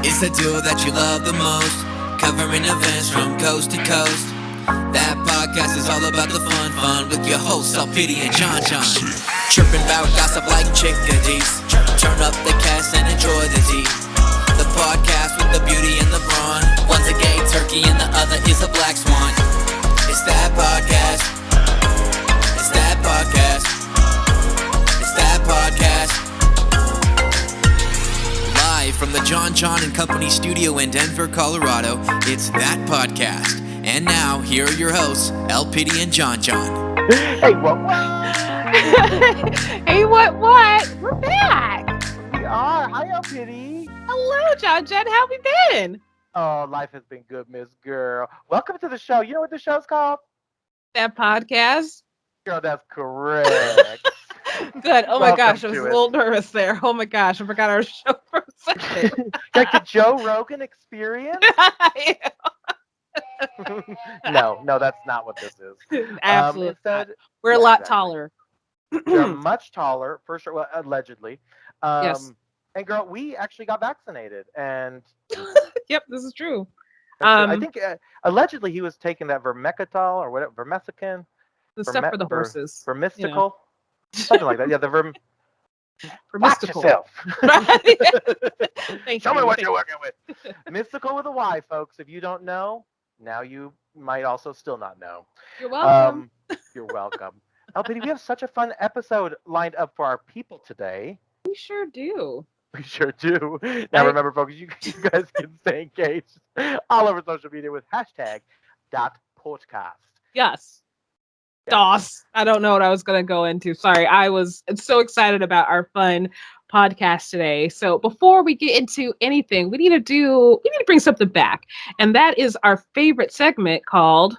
It's the duo that you love the most, covering events from coast to coast. That podcast is all about the fun with your hosts, LPiddy and Jon Jon. Chirping about gossip like chickadees. Turn up the cast and enjoy the tea. The podcast with the beauty and the brawn. One's a gay turkey and the other is a black swan. It's that podcast. It's that podcast. It's that podcast. Live from the Jon Jon and Company studio in Denver, Colorado, it's that podcast. And now, here are your hosts, LPiddy and Jon Jon. Hey, what? Hey, what? We're back. We are. Hi, LPiddy. Hello, Jon Jon. How have you been? Oh, life has been good, Miss Girl. Welcome to the show. You know what the show's called? That podcast. Girl, that's correct. Good. Oh my Welcome gosh, I was to a it. little nervous there. Oh my gosh, I forgot our show for a second. Like the Joe Rogan experience? No, that's not what this is. Absolutely. Instead, We're a yeah, lot exactly. taller. They're much taller, for sure. Well, allegedly. Yes. And girl, we actually got vaccinated, and Yep, this is true. I think allegedly he was taking that vermecatol or whatever, vermectin. The stuff for the horses. For mystical. Something like that. Yeah, For watch mystical. yourself. Thank Tell you. me what you're working with. Mystical with a Y, folks. If you don't know, now you might also still not know. You're welcome. You're welcome. LPD, we have such a fun episode lined up for our people today. We sure do. We sure do. Now remember, folks, you guys can stay engaged all over social media with #.podcast. Yes. DOS. I don't know what I was going to go into. Sorry. I was so excited about our fun podcast today. So before we get into anything, we need to bring something back. And that is our favorite segment called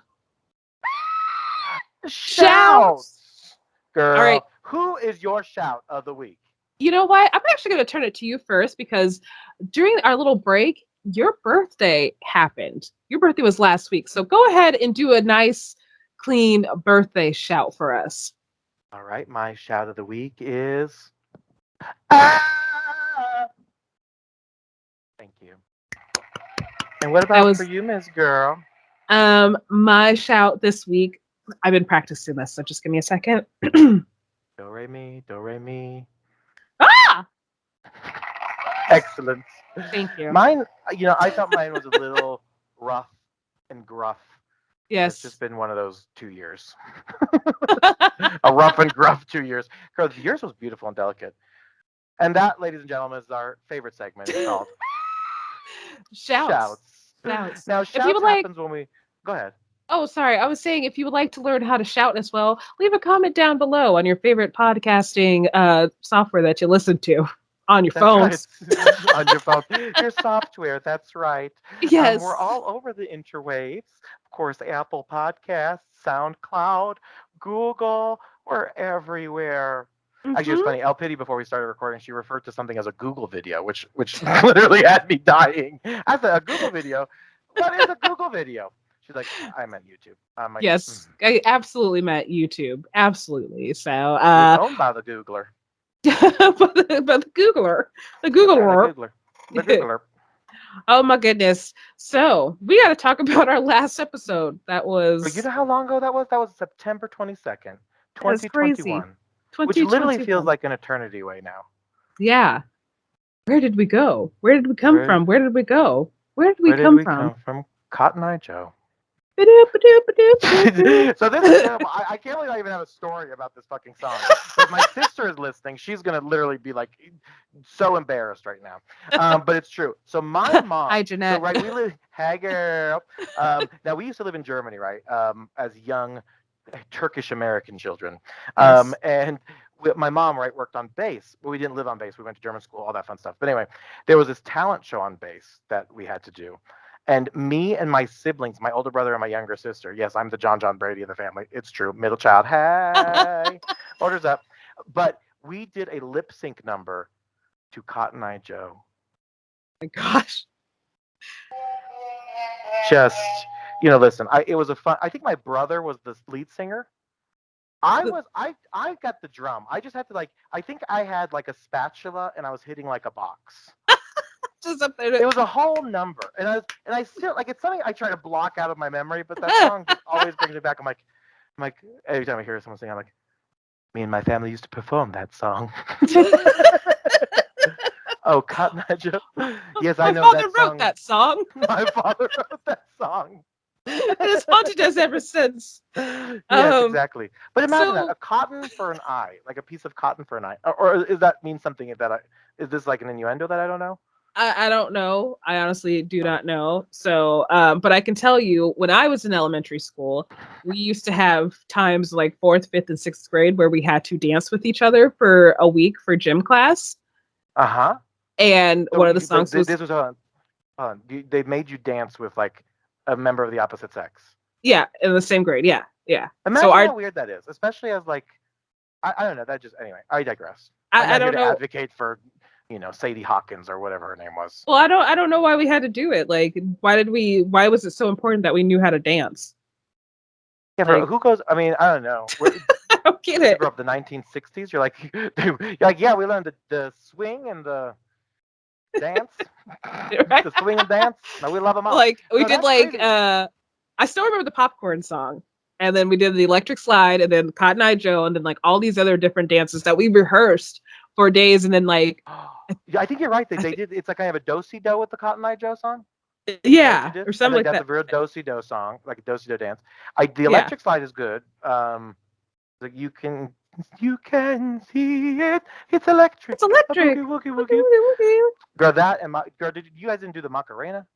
Shouts. Girl, All right. who is your shout of the week? You know what? I'm actually going to turn it to you first because during our little break, your birthday happened. Your birthday was last week. So go ahead and do a nice, clean birthday shout for us. All right, my shout of the week is... Ah! Thank you. And what about for you, Miss Girl? My shout this week, I've been practicing this, so just give me a second. Do, re, mi, do, re, mi. Ah! Excellent. Thank you. Mine, I thought mine was a little rough and gruff. Yes. It's just been one of those 2 years. A rough and gruff 2 years. Girl, yours was beautiful and delicate. And that, ladies and gentlemen, is our favorite segment. It's called Shouts. Now, shouts happens when we... Go ahead. Oh, sorry. I was saying if you would like to learn how to shout as well, leave a comment down below on your favorite podcasting software that you listen to on your phones. Right. On your phone. Your software, that's right. Yes. We're all over the interwaves. Of course, Apple Podcasts, SoundCloud, Google, we're everywhere. Mm-hmm. Actually, it's funny. LPiddy, before we started recording, she referred to something as a Google video, which literally had me dying. I said, a Google video? What is a Google video? She's like, I meant YouTube. I'm like, Yes, I absolutely meant YouTube. Absolutely. So, We're owned by the Googler. but the Googler. The Googler. The Googler. Oh my goodness. So we got to talk about our last episode. That was... But you know how long ago that was? That was September 22nd, That's crazy. 2021. Which literally feels like an eternity away now. Yeah. Where did we go? Where did we come from? Where did we go? Where did we come from? Cotton Eye Joe. So this is terrible. I can't believe I even have a story about this fucking song. If my sister is listening, she's gonna literally be like so embarrassed right now. But it's true. So my mom. Hi, Jeanette. So, right, we live. Hi, girl. Now we used to live in Germany, right? As young Turkish American children, Yes. and my mom, right, worked on bass. But we didn't live on bass. We went to German school, all that fun stuff. But anyway, there was this talent show on bass that we had to do. And me and my siblings, my older brother and my younger sister, yes, I'm the Jon Jon Brady of the family. It's true. Middle child. Hey, orders up. But we did a lip sync number to Cotton Eye Joe. Oh my gosh. Just, listen, it was a fun, I think my brother was the lead singer. I got the drum. I just had to I think I had like a spatula and I was hitting like a box. Just up there. It was a whole number, and I still like it's something I try to block out of my memory, but that song just always brings me back. I'm like every time I hear someone sing, I'm like, me and my family used to perform that song. Oh, Cotton Eye Joe. Yes, I know that song. My father wrote that song. My father wrote that song. It has haunted us ever since. Yes, exactly. But imagine that, So a cotton for an eye, like a piece of cotton for an eye. Or does that mean something is this like an innuendo that I don't know? I don't know. I honestly do not know. So, but I can tell you, when I was in elementary school, we used to have times like fourth, fifth, and sixth grade where we had to dance with each other for a week for gym class. Uh-huh. And So one of the songs was, this was they made you dance with like a member of the opposite sex. yeah, in the same grade. Yeah, yeah. Imagine So how weird that is, especially as like I don't know. That just anyway. I digress. I'm not I here don't to know. advocate for Sadie Hawkins or whatever her name was. Well, I don't know why we had to do it. Like, why was it so important that we knew how to dance? Yeah, Like, who goes? I mean, I don't know. I don't get You it. grew up the 1960s. You're like, yeah, we learned the swing and the dance, Right? the swing and dance. No, we love them all. Like, we No, did that's like, crazy. I still remember the popcorn song. And then we did the electric slide and then Cotton Eye Joe and then like all these other different dances that we rehearsed for days. And then like, Yeah, I think you're right. They did. It's like I have a do-si-do with the Cotton Eye Joe song. Is that what you yeah, did? or I something think like that's that. a real do-si-do song, like a do-si-do dance. The Yeah. electric slide is good. Like you can see it. It's electric. It's electric. A boogie, woogie, Woogie, woogie. woogie, woogie. Girl, that and girl, did you guys didn't do the Macarena?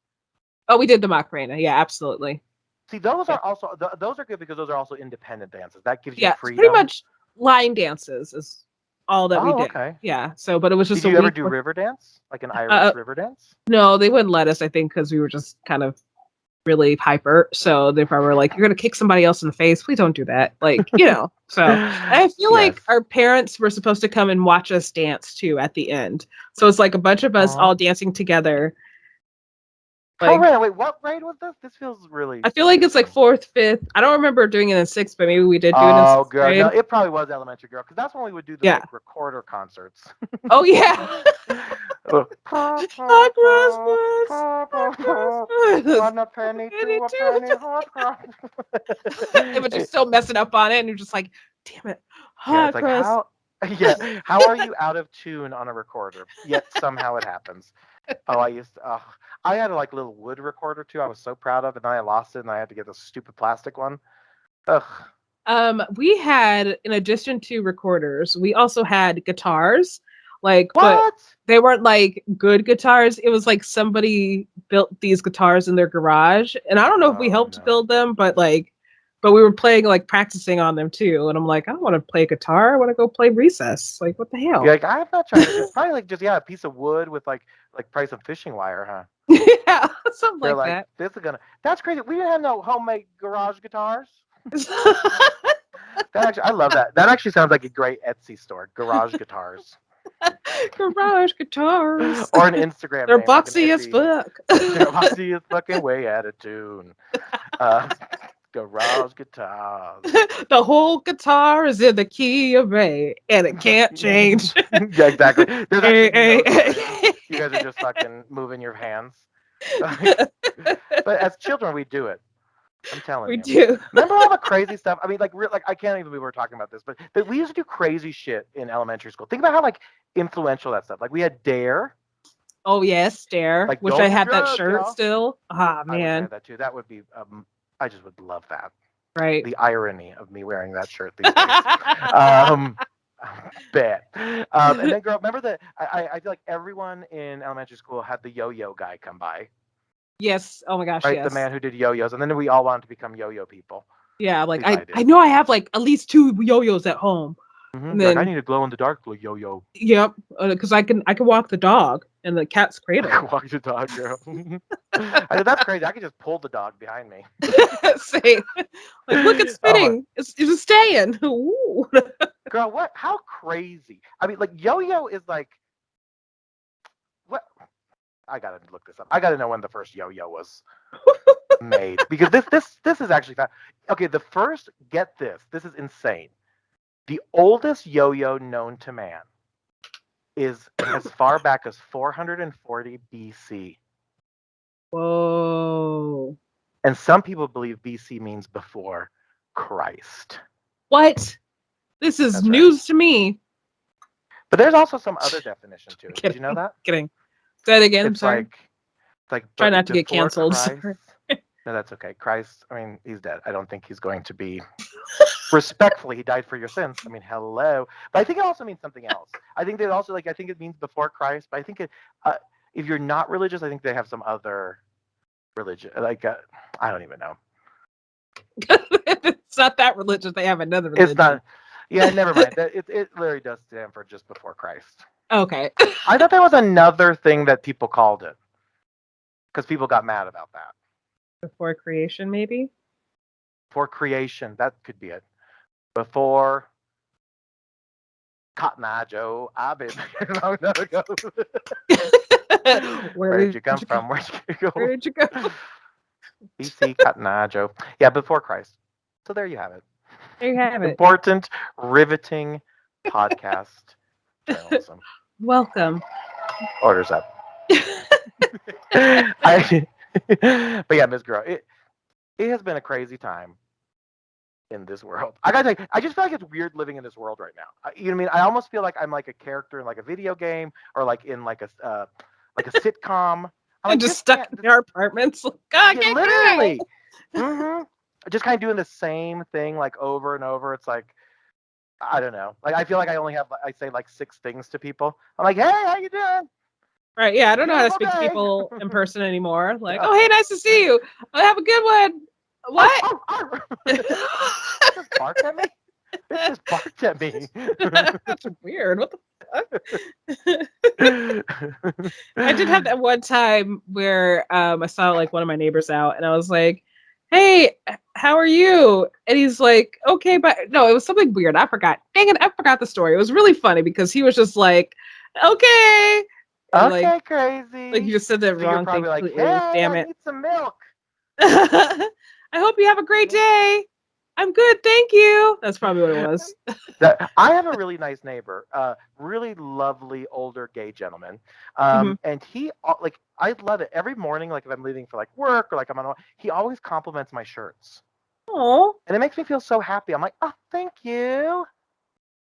Oh, we did the Macarena. Yeah, absolutely. See, those Yeah. are also those are good because those are also independent dances. That gives you Yeah, it's pretty freedom. much line dances is all that we Oh, did. okay. Yeah. So, but it was just Did a you ever week. do river dance, like an Irish river dance? No, they wouldn't let us, I think, because we were just kind of really hyper. So they probably were like, you're going to kick somebody else in the face. Please don't do that. Like, So I feel like Yes. our parents were supposed to come and watch us dance too at the end. So it's like a bunch of us all dancing together. How Like, random. Wait, what grade was this? This feels really. I feel like it's like fourth, fifth. I don't remember doing it in sixth, but maybe we did do it in Oh, sixth girl, grade. no, it probably was elementary, girl, because that's when we would do the Yeah. like recorder concerts. Oh yeah. Oh. Christmas. One a penny, two a penny, hot cross. But you're still messing up on it, and you're just like, damn it. Yeah, it's like Cross. how are you out of tune on a recorder? Yet somehow it happens. Oh, I had a like little wood recorder too. I was so proud of, and then I lost it, and I had to get the stupid plastic one. Ugh. We had, in addition to recorders, we also had guitars. Like, What? but they weren't like good guitars. It was like somebody built these guitars in their garage, and I don't know if we helped build them, but we were playing, like practicing on them too. And I'm like, I don't want to play guitar. I want to go play Recess. Like, what the hell? Yeah, like, I'm not trying to. It's probably like just a piece of wood with like probably some fishing wire, huh? Yeah, something They're like that. This is gonna. That's crazy. We didn't have no homemade garage guitars. I love that. That actually sounds like a great Etsy store. Garage guitars. Garage guitars. Or an Instagram They're name. Like boxy as fuck. They're boxy as fucking way out of tune. Garage guitars. The whole guitar is in the key of A, and it can't change. Yeah, exactly. There's actually A. you guys are just fucking moving your hands. But as children, we do it. I'm telling you. We do. Remember all the crazy stuff? I mean, like I can't even believe we were talking about this, but we used to do crazy shit in elementary school. Think about how like influential that stuff. Like we had Dare. Oh yes, Dare. Like, Wish don't I do had that drugs, shirt y'all. still. Ah, I would man. wear that too. That would be. I just would love that. Right. The irony of me wearing that shirt these days. Bet. And then, girl, remember that? I feel like everyone in elementary school had the yo-yo guy come by. Yes. Oh my gosh. Right, Yes. the man who did yo-yos, and then we all wanted to become yo-yo people. Yeah. Like At least I know I have like at least 2 yo-yos at home. Mm-hmm. And then like, I need a glow-in-the-dark yo-yo. Yep. Because I can walk the dog in the cat's cradle. Walk the dog, girl. I said, that's crazy. I could just pull the dog behind me. Say, like, look, it's spinning. It's staying. Ooh. Girl, what? How crazy? I mean, like yo-yo is like what? I gotta look this up. I gotta know when the first yo-yo was made because this is actually okay. The first, get this. This is insane. The oldest yo-yo known to man is as far back as 440 BC. Whoa. And some people believe BC means before Christ. What? This is That's right. news to me. But there's also some other definition to it. Did Kidding. you know that? Kidding. Say it again. I'm It's sorry. like Try not to get before canceled. Christ. No, that's okay. Christ, I mean, he's dead. I don't think he's going to be respectfully. He died for your sins. I mean, hello. But I think it also means something else. I think that also, like, I think it means before Christ. But I think if you're not religious, I think they have some other religion. Like, I don't even know. It's not that religious. They have another religion. It's not. Yeah, never mind. It literally does stand for just before Christ. Okay. I thought there was another thing that people called it because people got mad about that. Before creation, maybe? Before creation, that could be it. Before Cotton Eye Joe, I've been a long time ago. Where did you come from? Where'd you go? Where did you go? BC Cotton Eye Joe. Yeah, before Christ. So there you have it. There you have it. Important, riveting podcast journalism. Welcome. Orders up. But yeah, Ms. Girl, it has been a crazy time in this world. I gotta tell you, I just feel like it's weird living in this world right now. You know what I mean? I almost feel like I'm like a character in like a video game or like in like a sitcom. I'm like, just stuck in our apartments. God, yeah, literally. Mm-hmm. Just kind of doing the same thing like over and over. It's like, I don't know. Like I feel like I only have I say like 6 things to people. I'm like, hey, how you doing? Right, yeah, I don't know how to speak to people in person anymore. Like, oh, hey, nice to see you. Oh, have a good one. What? Just barked at me? It just barked at me. That's weird. What the fuck? I did have that one time where I saw like one of my neighbors out and I was like, hey, how are you? And he's like, okay, but no, it was something weird. I forgot. Dang it, I forgot the story. It was really funny because he was just like, okay. And okay, like, crazy. Like you just said that so wrong you're probably thing. like, hey, damn I it. need some milk. I hope you have a great day. I'm good, thank you. That's probably what it was. I have a really nice neighbor, really lovely older gay gentleman, and he like I love it every morning. Like if I'm leaving for like work or like I'm on, he always compliments my shirts. Oh, and it makes me feel so happy. I'm like, oh, thank you.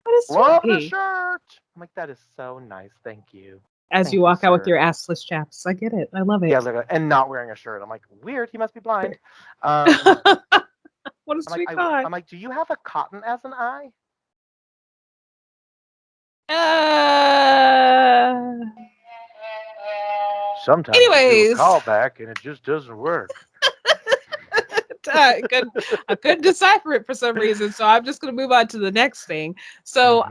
what is Love the shirt. I'm like, that is so nice. Thank you. As Thank you walk you, out with sir. your assless chaps. I get it. I love it. Yeah, look, and not wearing a shirt. I'm like, weird. He must be blind. What a sweet I'm like, do you have a cotton as an eye? Sometimes you do anyways. a callback and it just doesn't work. I couldn't decipher it for some reason, so I'm just going to move on to the next thing. So,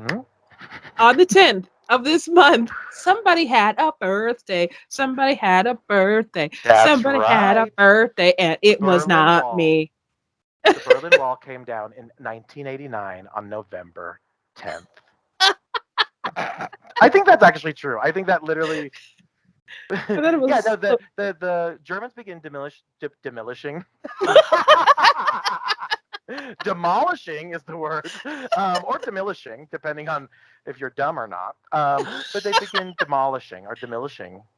on the 10th of this month, somebody had a birthday. Somebody had a birthday. That's somebody right. had a birthday, and it was not me. The Berlin Wall came down in 1989 on November 10th. I think that's actually true. I think that literally. Yeah, no, the Germans begin demolishing. Demolishing is the word, or demolishing, depending on if you're dumb or not. But they begin demolishing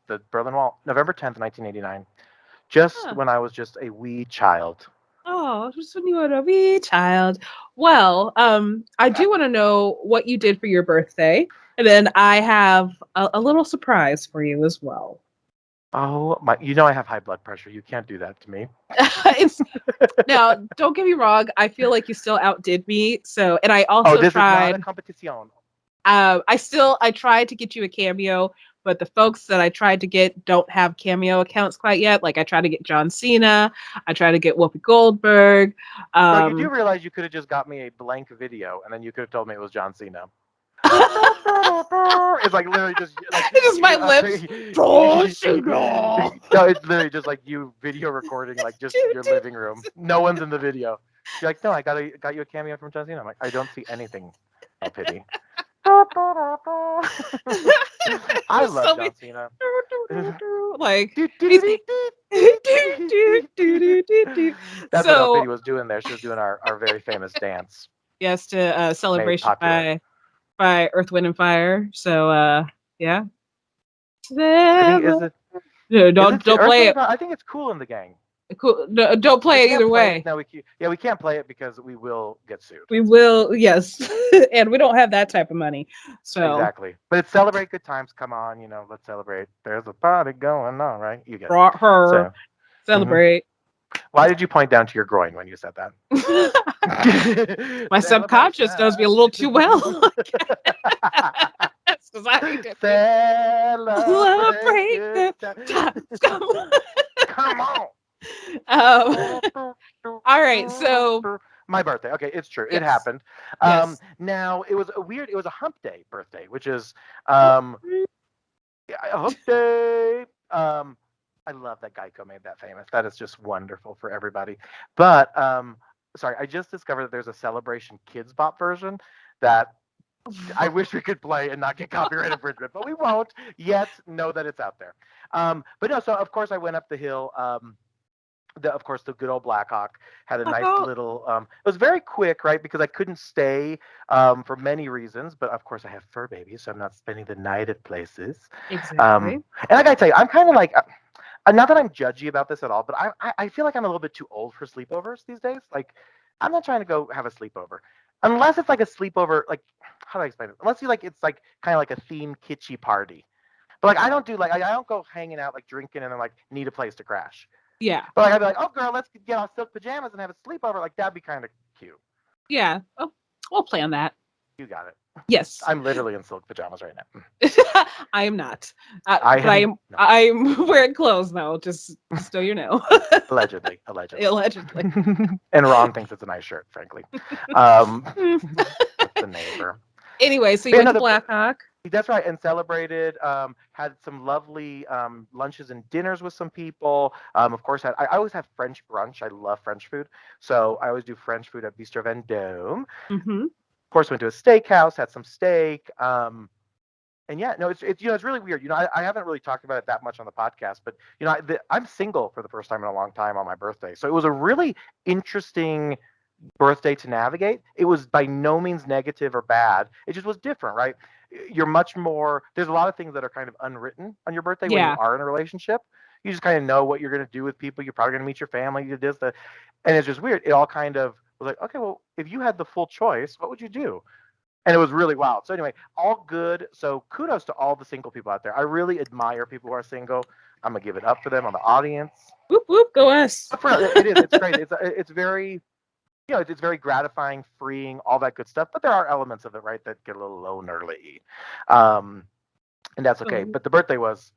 the Berlin Wall, November 10th, 1989, just when I was just a wee child. Oh, just when you were a wee child. Well, I do want to know what you did for your birthday, and then I have a little surprise for you as well. Oh my! You know I have high blood pressure. You can't do that to me. Now, don't get me wrong. I feel like you still outdid me. So, and I also this tried. is not a competition. I tried to get you a cameo, but the folks that I tried to get don't have cameo accounts quite yet. Like I tried to get John Cena, I tried to get Whoopi Goldberg. So you do realize you could have just got me a blank video, and then you could have told me it was John Cena. It's like literally just like it's just my lips. No, it's literally just like you video recording like just your living room. No one's in the video. You're like, no, I got you a cameo from John Cena. I'm like, I don't see anything. LPiddy. I love John Cena. Like that's what LPiddy was doing there. She was doing our very famous dance. Yes, to celebration by Earth, Wind, and Fire. So Yeah. I think, is it Don't play it. I think it's Cool in the Gang. Cool. No, don't play it either way. No, we can't play it because we will get sued. We will, yes, and we don't have that type of money. So exactly, but it's Celebrate Good Times. Come on, let's celebrate. There's a party going on, right? You get brought it. her celebrate. Why did you point down to your groin when you said that? My subconscious knows me a little too well. Because I need to celebrate good times. Come on. All right, so my birthday. Okay, it's true. Yes. It happened. Yes. Now it was a hump day birthday, which is a hump day. I love that Geico made that famous. That is just wonderful for everybody. But sorry, I just discovered that there's a Celebration Kids Bop version that I wish we could play and not get copyright infringement, but we won't yet. Know that it's out there. But no, so of course I went up the hill. Of course, the good old Blackhawk had a nice little. It was very quick, right? Because I couldn't stay for many reasons, but of course I have fur babies, so I'm not spending the night at places. Exactly. And I gotta tell you, I'm kind of like. Not that I'm judgy about this at all, but I feel like I'm a little bit too old for sleepovers these days. Like, I'm not trying to go have a sleepover. Unless it's like a sleepover, like, how do I explain it? Unless it's like kind of like a themed kitschy party. But like I don't do I don't go hanging out like drinking and then like need a place to crash. Yeah. But like I'd be like, oh girl, let's get our silk pajamas and have a sleepover. Like that'd be kind of cute. Yeah. Oh, we'll play on that. You got it. Yes. I'm literally in silk pajamas right now. I am not. I'm wearing clothes though, just so you know. Allegedly. And Ron thinks it's a nice shirt, frankly. The neighbor. Anyway, so you went to Blackhawk. That's right, and celebrated. Had some lovely lunches and dinners with some people. Of course, I always have French brunch. I love French food, so I always do French food at Bistro Vendôme. Mm-hmm. Of course, went to a steakhouse, had some steak. And yeah, no, it's really weird. I haven't really talked about it that much on the podcast, but I'm single for the first time in a long time on my birthday, so it was a really interesting birthday to navigate. It was by no means negative or bad. It just was different, right? You're much more. There's a lot of things that are kind of unwritten on your birthday when you are in a relationship. You just kind of know what you're going to do with people. You're probably going to meet your family. You did this, and it's just weird. It all kind of was like, okay, well, if you had the full choice, what would you do? And it was really wild. So anyway, all good. So kudos to all the single people out there. I really admire people who are single. I'm gonna give it up for them on the audience. Whoop whoop, go us. It is. It's great. It's very, it's very gratifying, freeing, all that good stuff. But there are elements of it, right, that get a little lonerly, and that's okay. But the birthday was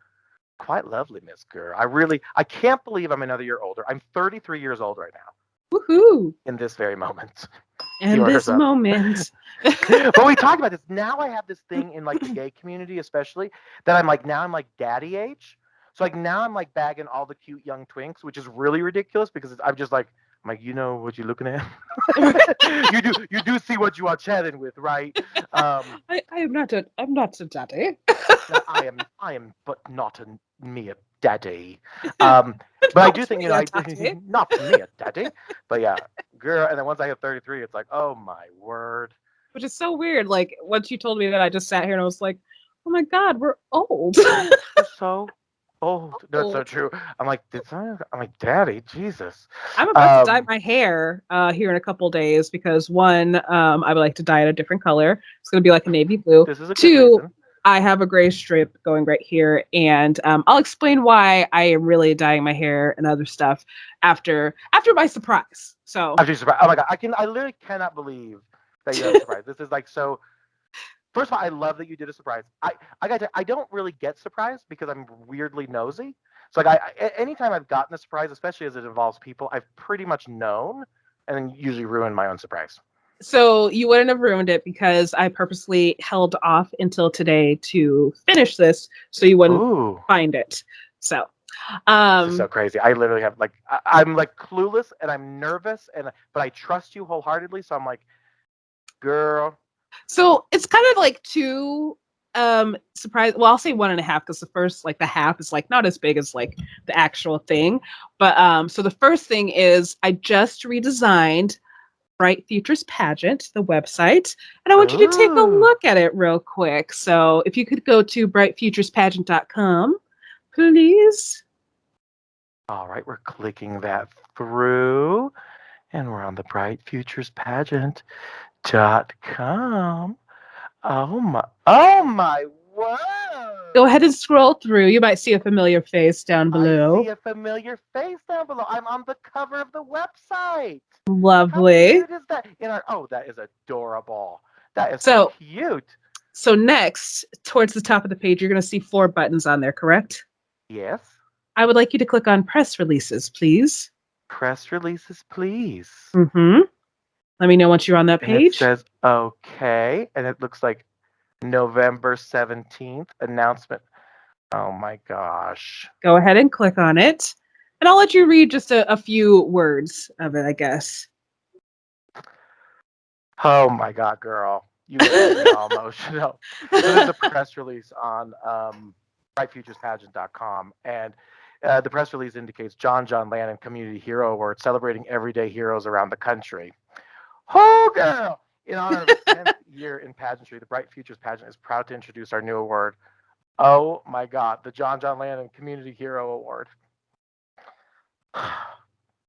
quite lovely, Miss Gurr. I can't believe I'm another year older. I'm 33 years old right now. Woohoo! In this very moment. Moment. But we talked about this. Now I have this thing in like the gay community, especially, that I'm like daddy age. So like now I'm like bagging all the cute young twinks, which is really ridiculous because I'm just like, you know what you're looking at. you do see what you are chatting with, right? I'm not a daddy. No, I am but not a mere daddy. But I do think not me a daddy. But yeah, girl. And then once I hit 33, it's like, oh my word. Which is so weird. Like once you told me that, I just sat here and I was like, oh my god, we're old. We're so old. That's so true. I'm like, daddy, Jesus. I'm about to dye my hair here in a couple days because one, I would like to dye it a different color. It's going to be like a navy blue. This is a Two, good reason. I have a gray strip going right here, and I'll explain why I am really dyeing my hair and other stuff after my surprise. So after your surprise, oh my god, I literally cannot believe that you had a surprise. This is like so. First of all, I love that you did a surprise. I don't really get surprised because I'm weirdly nosy. So like anytime I've gotten a surprise, especially as it involves people, I've pretty much known and then usually ruin my own surprise. So you wouldn't have ruined it because I purposely held off until today to finish this so you wouldn't find it. So this is so crazy. I literally have I'm like clueless and I'm nervous but I trust you wholeheartedly. So I'm like, girl. So it's kind of like two surprise. Well, I'll say 1.5 because the first, like the half is like not as big as like the actual thing. But so the first thing is I just redesigned Bright Futures Pageant, the website, and I want you to take a Ooh. look at it real quick. So if you could go to brightfuturespageant.com, please. All right, we're clicking that through, and we're on the brightfuturespageant.com. Oh my, Go whoa! ahead and scroll through. You might see a familiar face down I see below. a familiar face down below. I'm on the cover of the website. How Lovely. cute is that? That is adorable. That is so So, cute. so next, towards the top of the page, you're going to see 4 buttons on there, correct? Yes. I would like you to click on press releases, please. Press releases, please. Mm-hmm. Let me know once you're on that And it page. says okay, and it looks like November 17th announcement. Oh my gosh. Go ahead and click on it. And I'll let you read just a few words of it, I guess. Oh my God, girl. You made me all emotional. So there's a press release on brightfuturespageant.com, and the press release indicates Jon Jon Landon Community Hero Award celebrating everyday heroes around the country. Oh, girl! In honor of its 10th year in pageantry, the Bright Futures Pageant is proud to introduce our new award. Oh my God, the Jon Jon Landon Community Hero Award.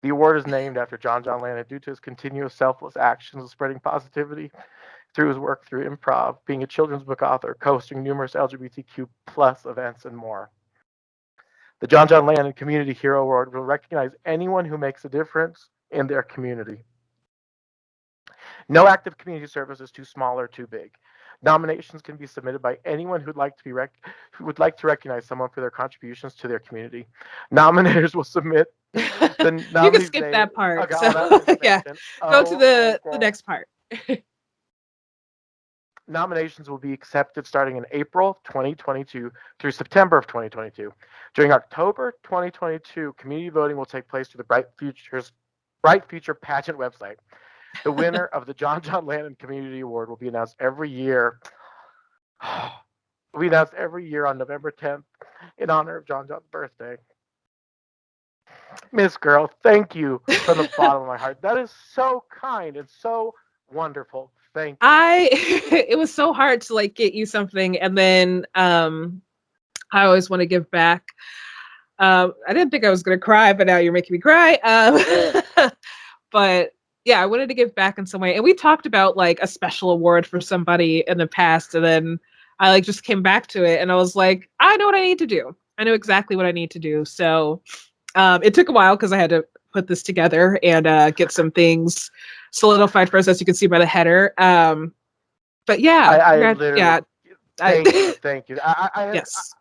The award is named after Jon Jon Landon due to his continuous selfless actions of spreading positivity through his work through improv, being a children's book author, co-hosting numerous LGBTQ plus events, and more. The Jon Jon Landon Community Hero Award will recognize anyone who makes a difference in their community. No active community service is too small or too big. Nominations can be submitted by anyone who would like to recognize someone for their contributions to their community. Nominators will submit the You can nominee's skip name. that part. Okay, So that yeah, information. go to the Okay. next part. Nominations will be accepted starting in April 2022 through September of 2022. During October 2022, community voting will take place through the Bright Future Pageant website. The winner of the Jon Jon Landon Community Award will be announced every year. We announce every year on November 10th in honor of Jon Jon's birthday. Miss Girl, thank you from the bottom of my heart. That is so kind and so wonderful. Thank you. It was so hard to like get you something, and then I always want to give back. I didn't think I was gonna cry, but now you're making me cry. But yeah, I wanted to give back in some way. And we talked about like a special award for somebody in the past, and then I like just came back to it and I was like, I know what I need to do. I know exactly what I need to do. So it took a while because I had to put this together and get some things solidified first, as you can see by the header. But yeah, I literally thank you. Yes.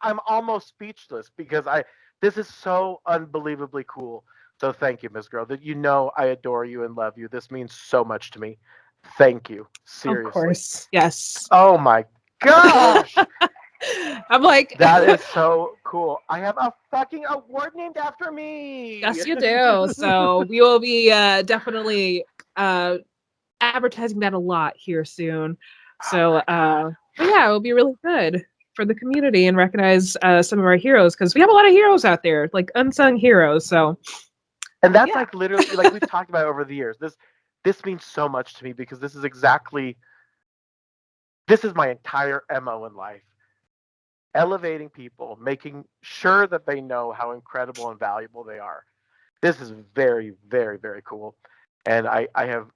I'm almost speechless because this is so unbelievably cool. So thank you, Miss Girl. That I adore you and love you. This means so much to me. Thank you. Of Seriously. course. Yes. Oh my gosh. I'm like, That is so cool. I have a fucking award named after me. yes, you do. So we will be definitely advertising that a lot here soon. So but yeah, it will be really good for the community and recognize some of our heroes, because we have a lot of heroes out there, like unsung heroes. So And that's yeah. like literally like we've talked about over the years. This means so much to me because this is my entire MO in life. Elevating people, making sure that they know how incredible and valuable they are. This is very, very, very cool. And I am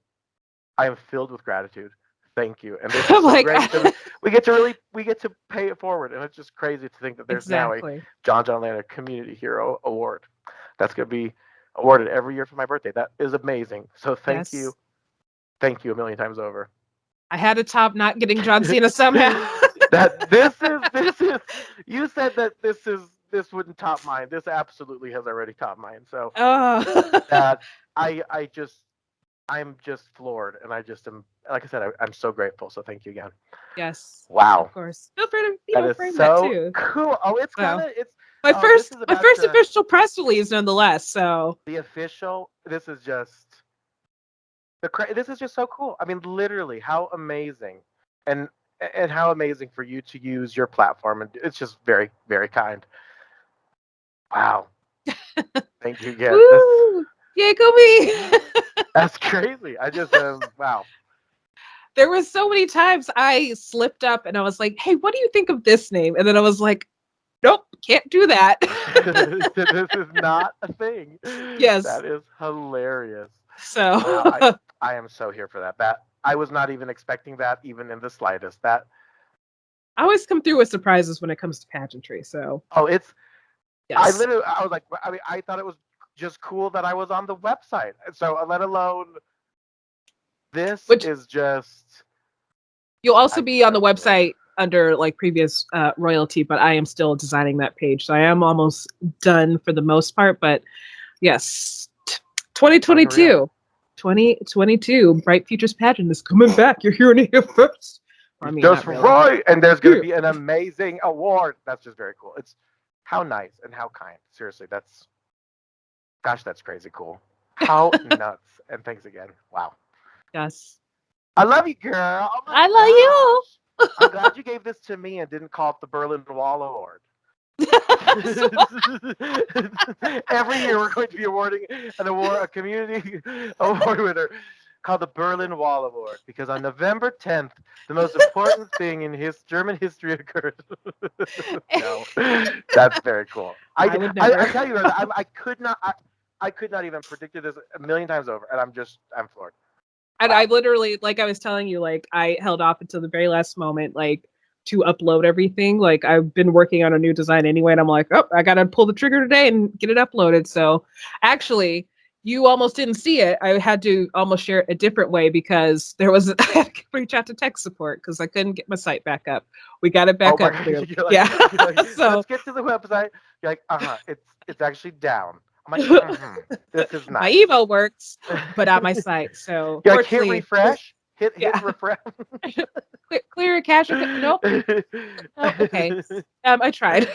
filled with gratitude. Thank you. And this is I'm so like, great. We get to pay it forward. And it's just crazy to think that there's now a exactly. Jon Jon Landon Community Hero Award that's going to be awarded every year for my birthday. That is amazing. So thank you. Yes. Thank you a million times over. I had to top not getting John Cena somehow. This is you said that this wouldn't top mine. This absolutely has already topped mine. So Oh. that I'm just floored, and I just am, like I said, I'm so grateful. So thank you again. Yes. Wow, Of course. Feel free to that is frame that so too. cool. Oh, So it's my this first is my about first to official press release, nonetheless. So the official. This is just this is just so cool. I mean, literally, how amazing, and how amazing for you to use your platform, and it's just very, very kind. Wow, thank you again. woo! Yay, go me! That's crazy. I just wow. There was so many times I slipped up and I was like, "Hey, what do you think of this name?" And then I was like, "Nope, can't do that." This is not a thing. Yes. That is hilarious. So Wow, I am so here for that. That I was not even expecting that, even in the slightest. That I always come through with surprises when it comes to pageantry. So oh, it's yes. I was like, I mean, I thought it was just cool that I was on the website. So let alone this Which is just you'll also I be on the so thrilled. website under like previous royalty, but I am still designing that page. So I am almost done for the most part. But yes, Unreal. 2022. 2022 Bright Futures pageant is coming back. You're hearing it here first. I mean, Just not really. right. And there's going to Yeah. be an amazing award. That's just very cool. It's how nice and how kind. Seriously, gosh, that's crazy cool. How nuts. And thanks again. Wow. Yes. I love you, girl. Oh my I love you. gosh. I'm glad you gave this to me and didn't call it the Berlin Wall Award. So, Every year we're going to be awarding a community award winner called the Berlin Wall Award because on November 10th, the most important thing in German history occurred. No, that's very cool. I would never. I tell you, I could not even predicted this a million times over, and I'm floored. And I Wow. literally, like I was telling you, like I held off until the very last moment, like to upload everything. Like I've been working on a new design anyway, and I'm like, oh, I gotta pull the trigger today and get it uploaded. So actually, you almost didn't see it. I had to almost share it a different way because there was I had to reach out to tech support because I couldn't get my site back up. We got it Oh back my up god, clear. Yeah. you're like, So let's get to the website. You're like, it's actually down. I'm like, this is my nice. email works, but not my site. So You're like, hit fortunately, refresh, hit yeah. refresh. Clear a cache. Nope. Oh, okay. I tried.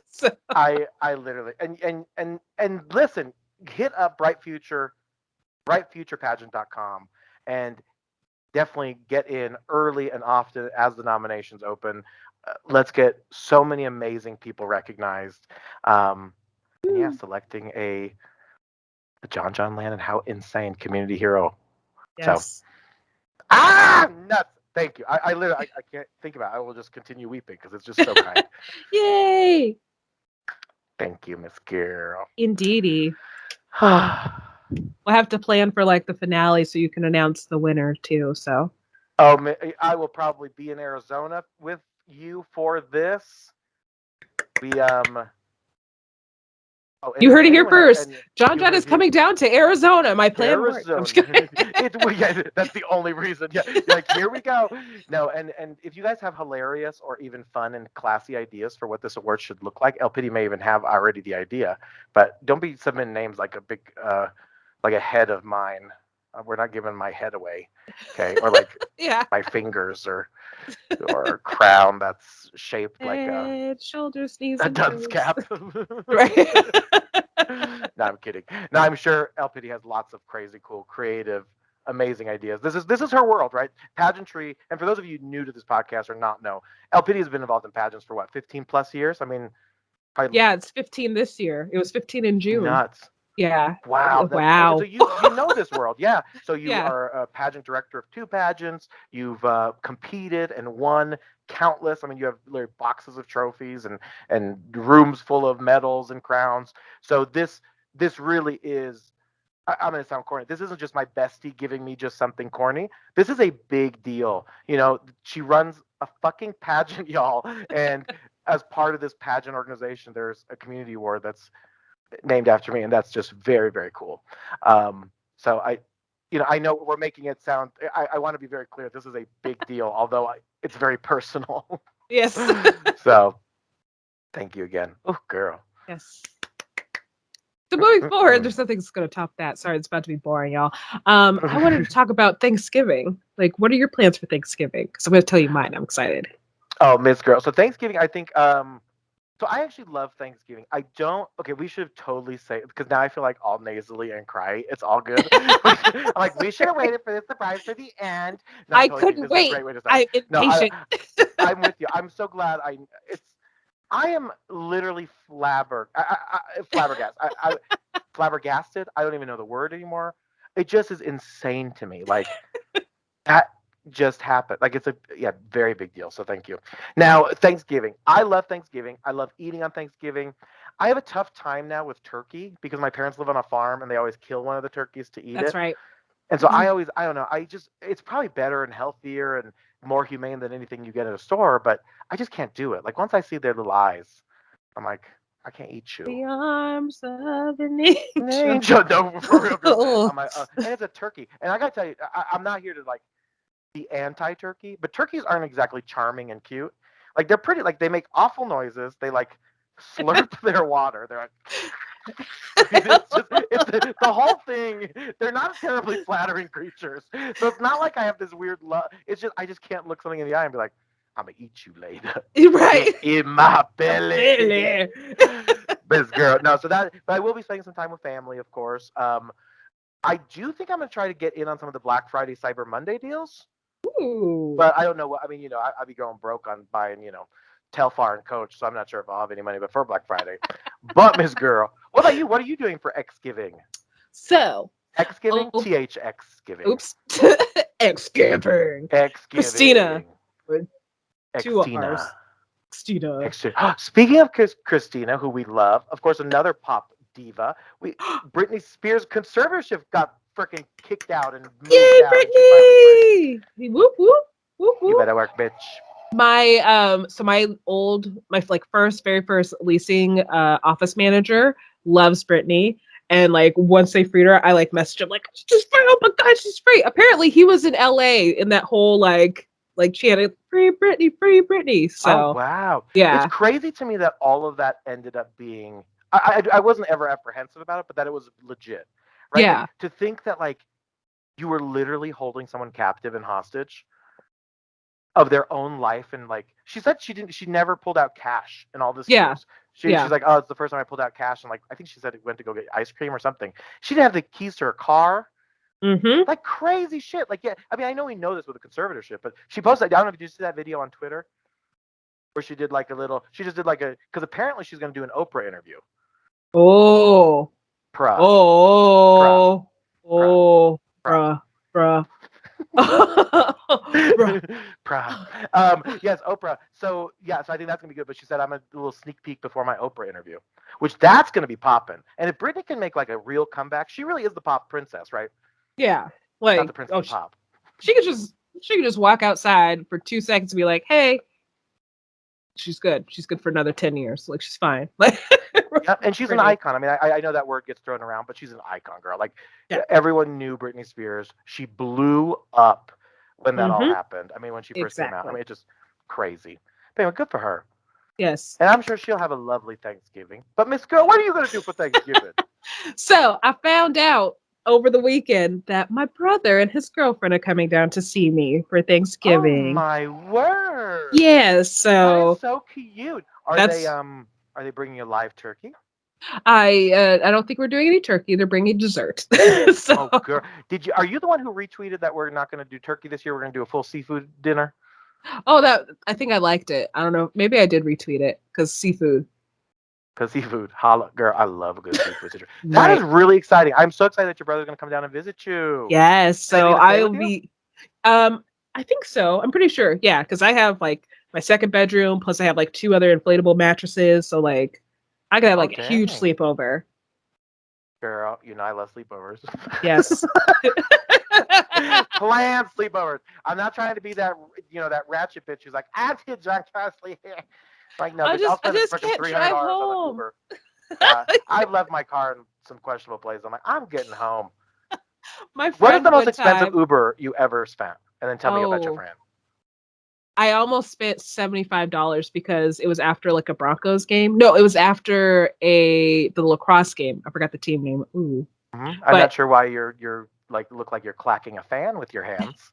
So, I literally and listen, hit up brightfuturepageant.com and definitely get in early and often as the nominations open. Let's get so many amazing people recognized. And yeah, selecting a Jon Jon Landon, how insane community hero. So yes. nuts. Thank you. I literally I can't think about it. I will just continue weeping because it's just so kind. Yay. Thank you, Miss Girl. Indeedy. We'll have to plan for like the finale so you can announce the winner too. So Oh, I will probably be in Arizona with you for this. We Oh, and you if heard it here anyone has first. any, Jon you Jon heard is it here. coming down to Arizona. My plan worked. I'm just Arizona. kidding. Yeah, that's the only reason. Yeah, you're like here we go. No, and if you guys have hilarious or even fun and classy ideas for what this award should look like, LPiddy may even have already the idea. But don't be submitting names like a big, like a head of mine. We're not giving my head away, okay? Or like Yeah. my fingers or a crown that's shaped like Head, shoulders, knees, a and dunce toes. cap. Right. No, I'm kidding. No, I'm sure LPD has lots of crazy, cool, creative, amazing ideas. This is her world, right? Pageantry. And for those of you new to this podcast or not know, LPD has been involved in pageants for what, 15 plus years? I mean, probably Yeah, it's 15 this year. It was 15 in June. nuts. Yeah. Wow. Okay, so Wow. you know this world, yeah. So you Yeah. are a pageant director of 2 pageants. You've competed and won countless. I mean, you have literally boxes of trophies and rooms full of medals and crowns. So this really is. I'm gonna sound corny. This isn't just my bestie giving me just something corny. This is a big deal. You know, she runs a fucking pageant, y'all, and as part of this pageant organization, there's a community award that's named after me, and that's just very, very cool. So I know we're making it sound. I want to be very clear. This is a big deal, although it's very personal. Yes. So thank you again. Oh, girl. Yes. So moving forward, there's nothing that's going to top that. Sorry, it's about to be boring, y'all. I wanted to talk about Thanksgiving. Like, what are your plans for Thanksgiving? Because I'm going to tell you mine. I'm excited. Oh, Miss Girl. So Thanksgiving, I think. So I actually love Thanksgiving. I don't. Okay, we should totally say because now I feel like all nasally and cry. It's all good. I'm like we should have waited for this surprise for the end. No, I'm I totally kidding. couldn't This is a wait. great way to start. I'm No, impatient. I'm with you. I'm so glad. I am literally flabbergasted. I flabbergasted. I don't even know the word anymore. it just is insane to me. Like that just happened. Like it's a very big deal. So thank you. Now, Thanksgiving. I love Thanksgiving. I love eating on Thanksgiving. I have a tough time now with turkey because my parents live on a farm and they always kill one of the turkeys to eat That's it. right. And so I don't know. It's probably better and healthier and more humane than anything you get at a store, but I just can't do it. Like once I see their little eyes, I'm like, I can't eat you. The arms of an An angel. angel, no, for real, girl. Oh. I'm like, and it's a turkey. And I gotta tell you, I'm not here to like be anti-turkey, but turkeys aren't exactly charming and cute. Like they're pretty. Like they make awful noises. They like slurp their water. They're like. The whole thing. They're not terribly flattering creatures, so it's not like I have this weird love. It's just I just can't look something in the eye and be like, "I'm gonna eat you later." Right. In my belly. Really? This girl. No, so that. But I will be spending some time with family, of course. I do think I'm gonna try to get in on some of the Black Friday, Cyber Monday deals. Ooh. But I don't know what. I mean, I'd be going broke on buying, Telfar and Coach, so I'm not sure if I'll have any money before Black Friday. But Miss Girl, what about you? What are you doing for Xgiving? So. Xgiving? Oh, THX-giving. oops. Xgiving. Xgiving. Christina. With 2 R's. Xtina. Christina. Speaking of Christina, who we love, of course, another pop diva. Britney Spears' conservatorship got freaking kicked out and moved Yay, out. Britney! Whoop whoop whoop whoop. You better work, bitch. My very first leasing office manager loves Britney, and like once they freed her, I like messaged him like, she's free, oh my god, she's free. Apparently he was in LA in that whole like chanting free Britney. So wow. yeah, It's crazy to me that all of that ended up being I wasn't ever apprehensive about it, but that it was legit. Right? yeah. Like, to think that like you were literally holding someone captive and hostage of their own life, and like she said she never pulled out cash in all this years. She's like, oh, it's the first time I pulled out cash, and like I think she said it went to go get ice cream or something. She didn't have the keys to her car. Mm-hmm. Like crazy shit. Like, yeah, I mean, I know we know this with a conservatorship, but she posted, I don't know if you see that video on Twitter where she did like because apparently she's going to do an Oprah interview. Oh. Bruh. Yes, Oprah. So I think that's gonna be good. But she said I'm a little sneak peek before my Oprah interview, which that's gonna be popping. And if Britney can make like a real comeback, she really is the pop princess, right? Yeah, like not the princess of pop. She could just walk outside for 2 seconds and be like, "Hey, she's good. She's good for another 10 years. Like she's fine." Like, yeah, and she's an icon. I mean, I know that word gets thrown around, but she's an icon, girl. Like everyone knew Britney Spears. She blew up when that all happened. I mean, when she first came out. I mean, it's just crazy. But anyway, good for her. Yes. And I'm sure she'll have a lovely Thanksgiving. But Miss Girl, what are you going to do for Thanksgiving? So I found out over the weekend that my brother and his girlfriend are coming down to see me for Thanksgiving. Oh my word! Yes, that is so cute. Are they bringing a live turkey? I don't think we're doing any turkey. They're bringing dessert. So, oh, girl, are you the one who retweeted that we're not going to do turkey this year? We're going to do a full seafood dinner. Oh, I think I liked it. I don't know. Maybe I did retweet it because seafood. Holla, girl, I love a good seafood situation. That is really exciting. I'm so excited that your brother's going to come down and visit you. Yes, so I'll be. I think so. I'm pretty sure. Yeah, because I have like my second bedroom, plus I have like 2 other inflatable mattresses. So like, I could have like a huge sleepover. Girl, I love sleepovers. Yes. Planned sleepovers. I'm not trying to be that that ratchet bitch who's like, I'm too drunk to sleep here. Like, no, I just can't drive home. I left my car in some questionable place. I'm like, I'm getting home. My friend, what is the most expensive Uber you ever spent? And then tell me about your friend. I almost spent $75 because it was after like a Broncos game. No, it was after the lacrosse game. I forgot the team name. Ooh. I'm not sure why you're like look like you're clacking a fan with your hands.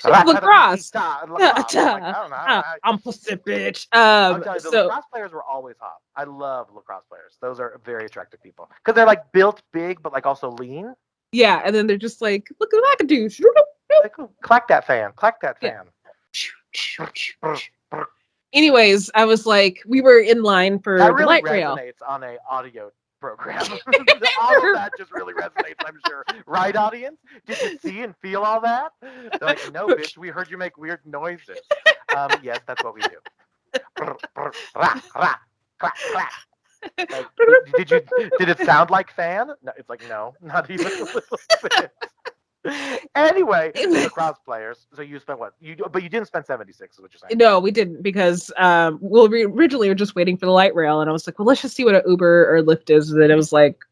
Lacrosse. Like, I'm pussy bitch. The lacrosse players were always hot. I love lacrosse players. Those are very attractive people because they're like built big but like also lean. Yeah, and then they're just like, look at what I can do. Like, clack that fan. Clack that fan. Anyways, I was like, we were in line for that really light rail. Resonates on a audio program. All of that just really resonates, I'm sure. Right, audience? Did you see and feel all that? They're like, no, bitch, we heard you make weird noises. Yes, that's what we do. Brr, brr, rah, rah, clack, clack. Like, did it sound like fan? No, it's like, no, not even a little bit. Anyway, the cross players. So you spent what? But you didn't spend 76, is what you're saying. No, we didn't because we originally were just waiting for the light rail, and I was like, well, let's just see what an Uber or Lyft is. And then it was like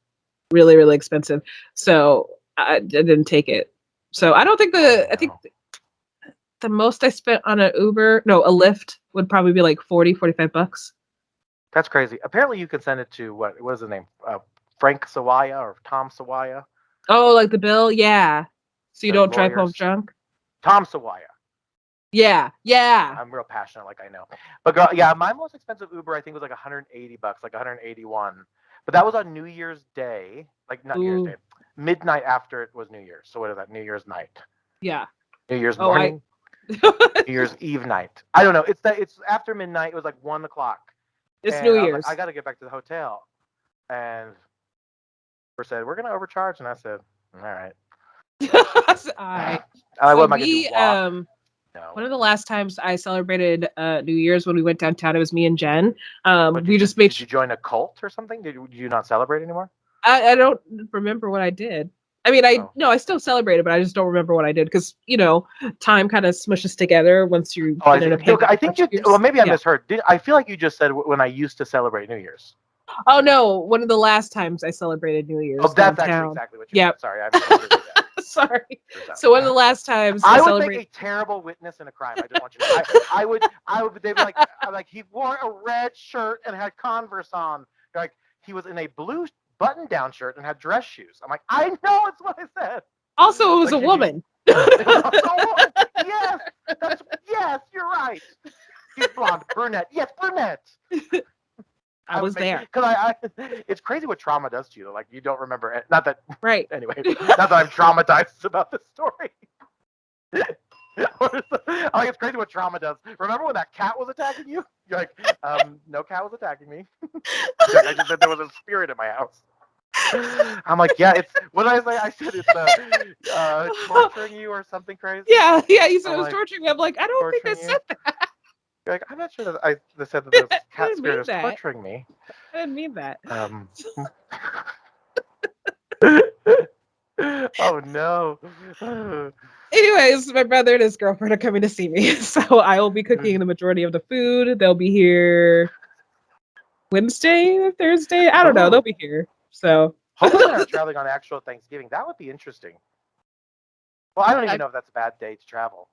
really, really expensive, so I didn't take it. So I don't think I think the most I spent on a Lyft would probably be like $45. That's crazy. Apparently, you can send it to what is his name? Frank Sawaya or Tom Sawaya. Oh, like the bill, yeah. So you don't drive home drunk. Tom Sawaya. Yeah. I'm real passionate, like I know. But girl, yeah, my most expensive Uber I think was like $180, like 181. But that was on New Year's Day, like not New Year's Day, midnight after it was New Year's. So what is that? New Year's night. Yeah. New Year's morning. New Year's Eve night. I don't know. It's after midnight. It was like 1 o'clock. It's New Year's. I got to get back to the hotel, and Uber said we're gonna overcharge, and I said, all right. What am I gonna do? Walk? No. One of the last times I celebrated New Year's when we went downtown, it was me and Jen. We just made. Did you join a cult or something? Did you not celebrate anymore? I don't remember what I did. I mean, I still celebrated, but I just don't remember what I did because time kind of smushes together once you. I think you. Well, maybe I misheard. I feel like you just said when I used to celebrate New Year's. Oh no! One of the last times I celebrated New Year's. Oh, that's actually exactly what you. Yeah. Sorry, Sorry. So one of the last times I would make a terrible witness in a crime. I just want you to. I would. They'd be like he wore a red shirt and had Converse on. Like he was in a blue button-down shirt and had dress shoes. I'm like, I know it's what I said. Also, it was a woman. Yes, yes, you're right. She's blonde, brunette. Yes, brunette. I was there. Because it's crazy what trauma does to you. Like you don't remember it. Not that. Right. Anyway, not that I'm traumatized about this story. Like it's crazy what trauma does. Remember when that cat was attacking you? You're like, no cat was attacking me. I just said there was a spirit in my house. I'm like, yeah, it's what did I say? I said it's torturing you or something crazy. Yeah, you said it was torturing me. I'm like, I don't think I said that. You're like, I'm not sure that I said that the cat spirit is torturing me. I didn't mean that. Oh no. Anyways, my brother and his girlfriend are coming to see me, so I will be cooking the majority of the food. They'll be here Wednesday or Thursday. I don't know. They'll be here. So hopefully they're traveling on actual Thanksgiving. That would be interesting. Well, I don't even know if that's a bad day to travel.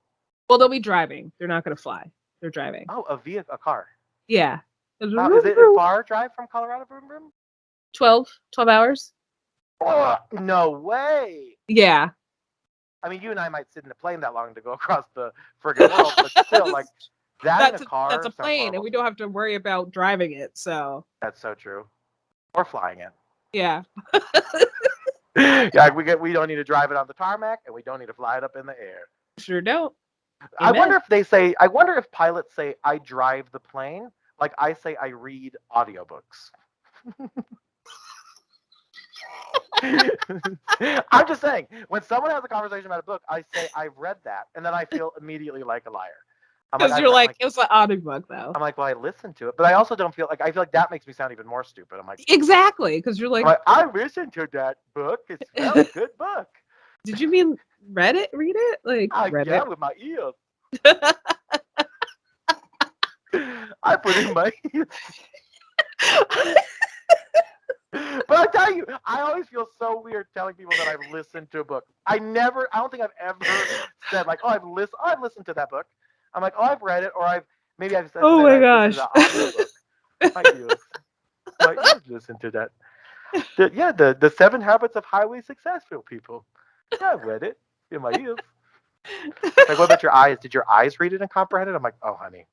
Well, they'll be driving. They're not going to fly. They're driving. Oh, a car. Yeah. Is it a far drive from Colorado? 12 hours. Oh, no way. Yeah. I mean, you and I might sit in a plane that long to go across the friggin' world, but still, like that in a car. That's a plane, and we don't have to worry about driving it. So that's so true. Or flying it. Yeah. Yeah, we don't need to drive it on the tarmac, and we don't need to fly it up in the air. Sure don't. Amen. I wonder if pilots say I drive the plane, like I say I read audiobooks. I'm just saying, when someone has a conversation about a book, I say I've read that, and then I feel immediately like a liar. Because you're like, it was an audiobook, though. I'm like, well, I listened to it, but I also don't feel like, I feel like that makes me sound even more stupid. I'm like, exactly, because you're like, I listened to that book. It's a very good book. Did you mean read it? Like, I read it with my ears. I put it in my ears. But I tell you, I always feel so weird telling people that I've listened to a book. I don't think I've ever said like, oh, I've listened to that book. I'm like, oh, I've read it, or I've said. Oh my gosh! I've listened to that. The 7 Habits of Highly Successful People. Yeah, I've read it in my ears. Like, what about your eyes? Did your eyes read it and comprehend it? I'm like, oh, honey.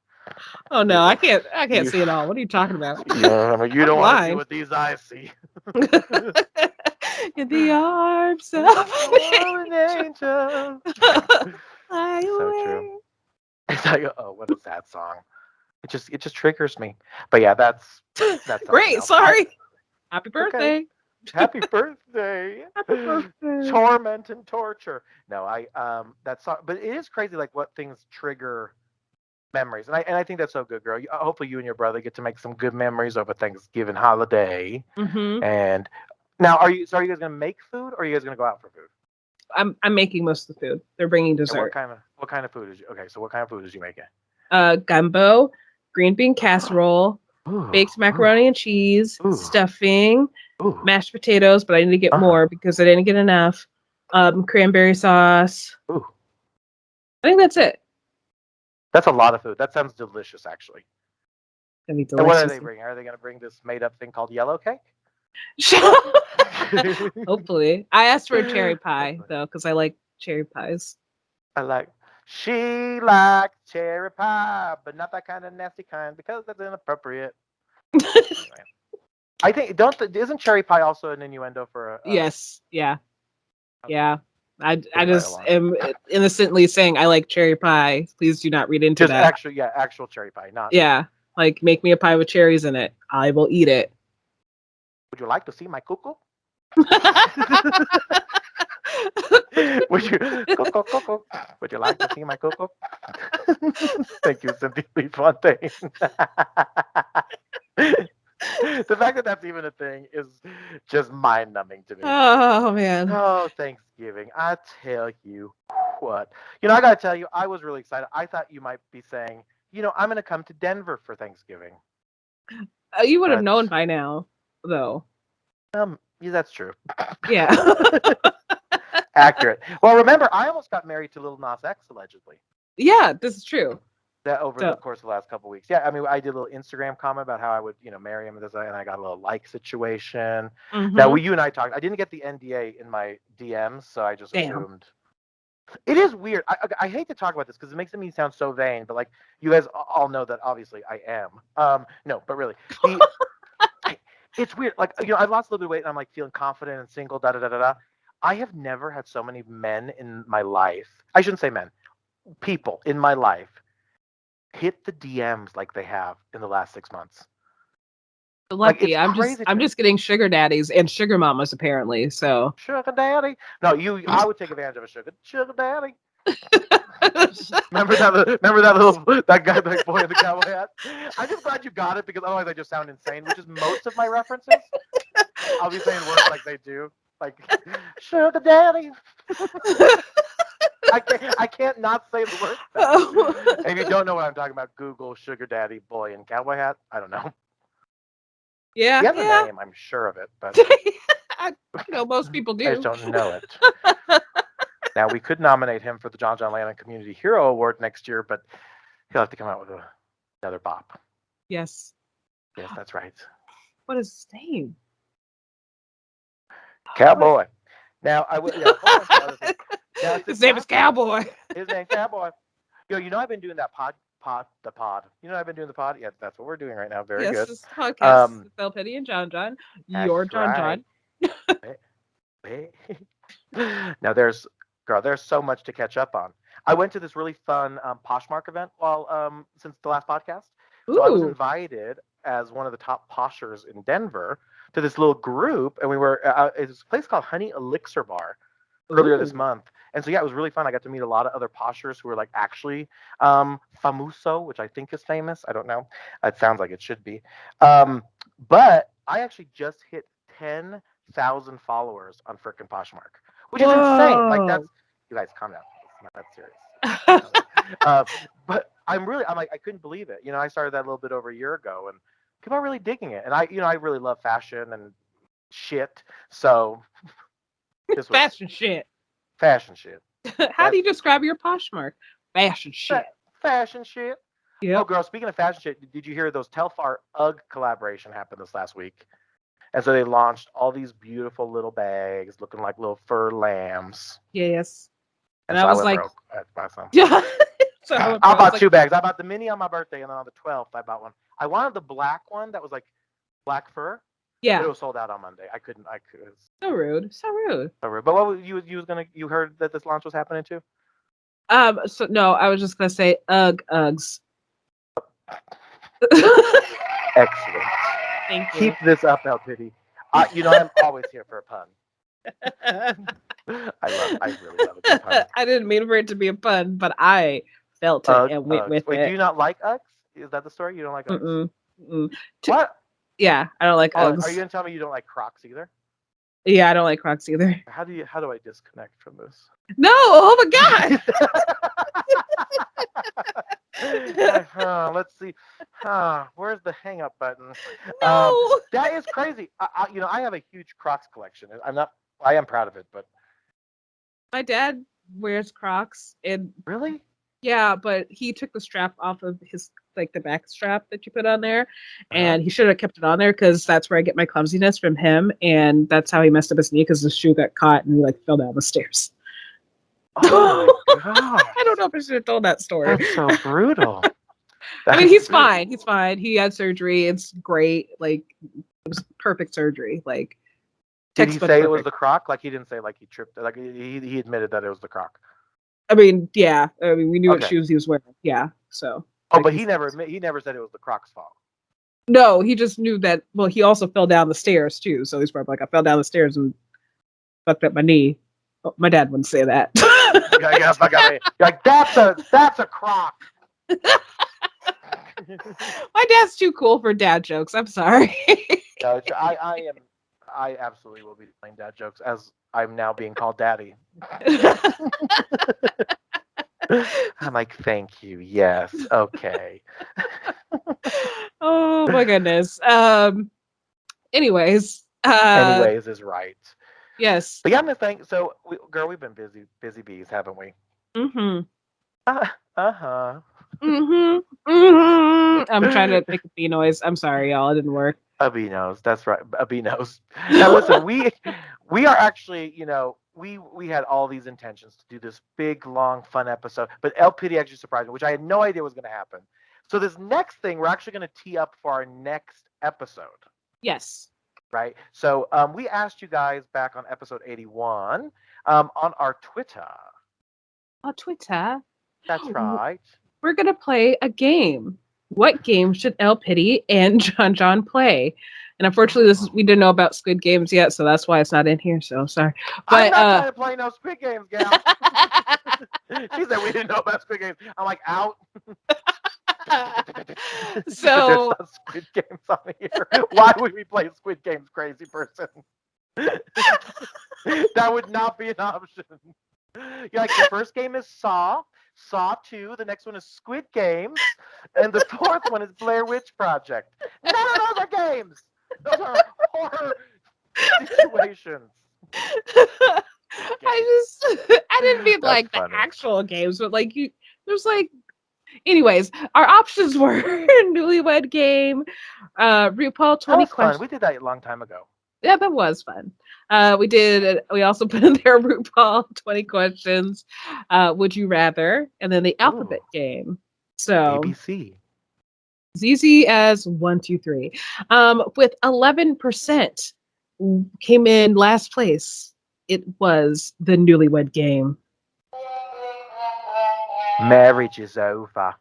Oh no, I can't see it all. What are you talking about? Yeah, I mean, you don't want to see what these eyes see. In the arms of an angel. So true. It's like, oh, what a sad song. It just triggers me. But yeah, that's great. Sorry. Happy birthday. Happy birthday. Happy birthday. Torment and torture. No, that's not, but it is crazy like what things trigger memories. And I think that's so good, girl. Hopefully you and your brother get to make some good memories over Thanksgiving holiday. Mm-hmm. And now are you guys going to make food or are you guys going to go out for food? I'm making most of the food. They're bringing And dessert. what kind of food is you? Okay, so what kind of food is you making? Gumbo, green bean casserole, Ooh, baked macaroni and cheese, ooh, stuffing, ooh. mashed potatoes, but I need to get Uh-huh. more because I didn't get enough. Cranberry sauce. Ooh. I think that's it. That's a lot of food. That sounds delicious, actually. Gonna be And delicious. what are they bringing? Are they going to bring this made-up thing called yellow cake? Hopefully. I asked for a cherry pie, though, because I like cherry pies. She likes cherry pie, but not that kind of nasty kind because that's inappropriate. I think isn't cherry pie also an innuendo for a? Yes. Yeah. Okay. Yeah. I Moving just right am innocently saying I like cherry pie. Please do not read into Just that. actual cherry pie, not. Yeah. Like, make me a pie with cherries in it. I will eat it. Would you like to see my cuckoo? Would you like to see my cuckoo? Thank you, Cynthia Lee Fontaine. The fact that that's even a thing is just mind-numbing to me. Oh, man. Oh, Thanksgiving. I tell you what. I got to tell you, I was really excited. I thought you might be saying, I'm going to come to Denver for Thanksgiving. You would have known by now, though. Yeah, that's true. Yeah. Accurate. Well, remember, I almost got married to Lil Nas X, allegedly. Yeah, this is true. That over the course of the last couple of weeks. Yeah, I mean, I did a little Instagram comment about how I would, marry him, and I got a little like situation. Mm-hmm. Now, you and I talked. I didn't get the NDA in my DMs, so I just assumed. It is weird. I hate to talk about this because it makes me sound so vain, but like you guys all know that obviously I am. No, but really, it's weird. Like I've lost a little bit of weight and I'm like feeling confident and single. Da da da da da. I have never had so many men in my life. I shouldn't say men. People in my life hit the DMs like they have in the last 6 months. Lucky. Like, I'm just getting sugar daddies and sugar mamas apparently. So sugar daddy. No, I would take advantage of a sugar daddy. remember that guy, that boy in the cowboy hat? I'm just glad you got it because otherwise I just sound insane, which is most of my references. I'll be saying words like they do, like sugar daddy. I can't not say the word. And if you don't know what I'm talking about, Google sugar daddy boy in cowboy hat. I don't know. Yeah, he has a name, I'm sure of it, but most people do. I just don't know it. Now we could nominate him for the Jon Jon Landon Community Hero Award next year, but he'll have to come out with another bop. Yes. Yes, that's right. What is his name? Cowboy. Now I would. Yeah, his name is Cowboy. His name Cowboy. I've been doing that pod. I've been doing the pod. Yeah, that's what we're doing right now. Very good. Yes, this podcast with LPiddy and Jon Jon. Your Jon Jon. Now there's so much to catch up on. I went to this really fun Poshmark event since the last podcast. So I was invited as one of the top poshers in Denver to this little group, and we were at this place called Honey Elixir Bar earlier this month. And so, yeah, it was really fun. I got to meet a lot of other poshers who were like actually famoso, which I think is famous. I don't know. It sounds like it should be. But I actually just hit 10,000 followers on frickin' Poshmark, which is insane. Like you guys calm down. It's not that serious. But I'm like, I couldn't believe it. I started that a little bit over a year ago, and people are really digging it. And I really love fashion and shit. So this was fashion shit. Fashion shit. How do you describe your Poshmark? Fashion shit. Fashion shit. Yep. Oh, girl, speaking of fashion shit, did you hear those Telfar UGG collaboration happened this last week? And so they launched all these beautiful little bags looking like little fur lambs. Yes. And so I was like, broke. I had to buy some. Yeah. So I bought 2 bags. I bought the mini on my birthday, and then on the 12th, I bought one. I wanted the black one that was like black fur. Yeah. But it was sold out on Monday. I couldn't. So rude. So rude. But what was you heard that this launch was happening too? So no, I was just gonna say Uggs. Excellent. Thank you. Keep this up, LPiddy. I'm always here for a pun. I really love a good pun. I didn't mean for it to be a pun, but I felt it and went with Wait, it. do you not like Uggs? Is that the story? You don't like Uggs? Mm-mm, mm-mm. What? Yeah, I don't like Uggs. Are you gonna tell me you don't like Crocs either? Yeah, I don't like Crocs either. How do I disconnect from this? No, oh my god. Let's see. Where's the hang up button? No. That is crazy. I have a huge Crocs collection. I am proud of it, but My dad wears Crocs and really? yeah, but he took the strap off of his like the back strap that you put on there, Uh-huh. and he should have kept it on there because that's where I get my clumsiness from him, and that's how he messed up his knee because the shoe got caught and he like fell down the stairs. Oh my god! I don't know if I should have told that story. That's so brutal. I mean, he's fine. He's fine. He had surgery. It's great. Like it was perfect surgery. Like Did he textbook say it was perfect. the Croc? Like he didn't say like he tripped. Like he admitted that it was the Croc. I mean, yeah. I mean, we knew what Okay. shoes he was wearing. Yeah. So. Oh, like, but he never said it was the Croc's fault. No, he just knew that. Well, he also fell down the stairs too. So he's probably like, I fell down the stairs and fucked up my knee. Oh, my dad wouldn't say that. Yeah, fuck out of me. You're like that's a Croc. My dad's too cool for dad jokes. I'm sorry. No, I absolutely will be playing dad jokes as I'm now being called daddy. I'm like, thank you. Yes. Okay. Oh my goodness. Anyways. Anyways is right. Yes. But yeah, I'm saying, so girl, we've been busy bees, haven't we? Mm-hmm. Uh-huh. Mm-hmm. Mm-hmm. I'm trying to make a bee noise. I'm sorry, y'all. It didn't work. A bee knows. That's right. A bee knows. Now listen, we are actually, we had all these intentions to do this big, long, fun episode, but LPiddy actually surprised me, which I had no idea was going to happen. So this next thing, we're actually going to tee up for our next episode. Yes. Right. So we asked you guys back on episode 81 on our Twitter. On Twitter. That's right. We're going to play a game. What game should LPiddy and Jon Jon play? And unfortunately, we didn't know about Squid Games yet, so that's why it's not in here. So sorry. But, I'm not trying to play no Squid Games, gal. She said we didn't know about Squid Games. I'm like, out. So there's no Squid Games on here. Why would we play Squid Games, crazy person? That would not be an option. You're like, the first game is Saw 2, the next one is Squid Games, and the fourth one is Blair Witch Project. None of those are games. Those are horror situations. I didn't mean That's like funny. the actual games, but like there's like anyways, our options were Newlywed Game, RuPaul 20 That was questions. fun. We did that a long time ago. Yeah, that was fun. We also put in there RuPaul 20 questions, Would You Rather, and then the alphabet game. So ABC. as easy as 1, 2, 3. With 11% came in last place. It was the Newlywed Game. Marriage is over.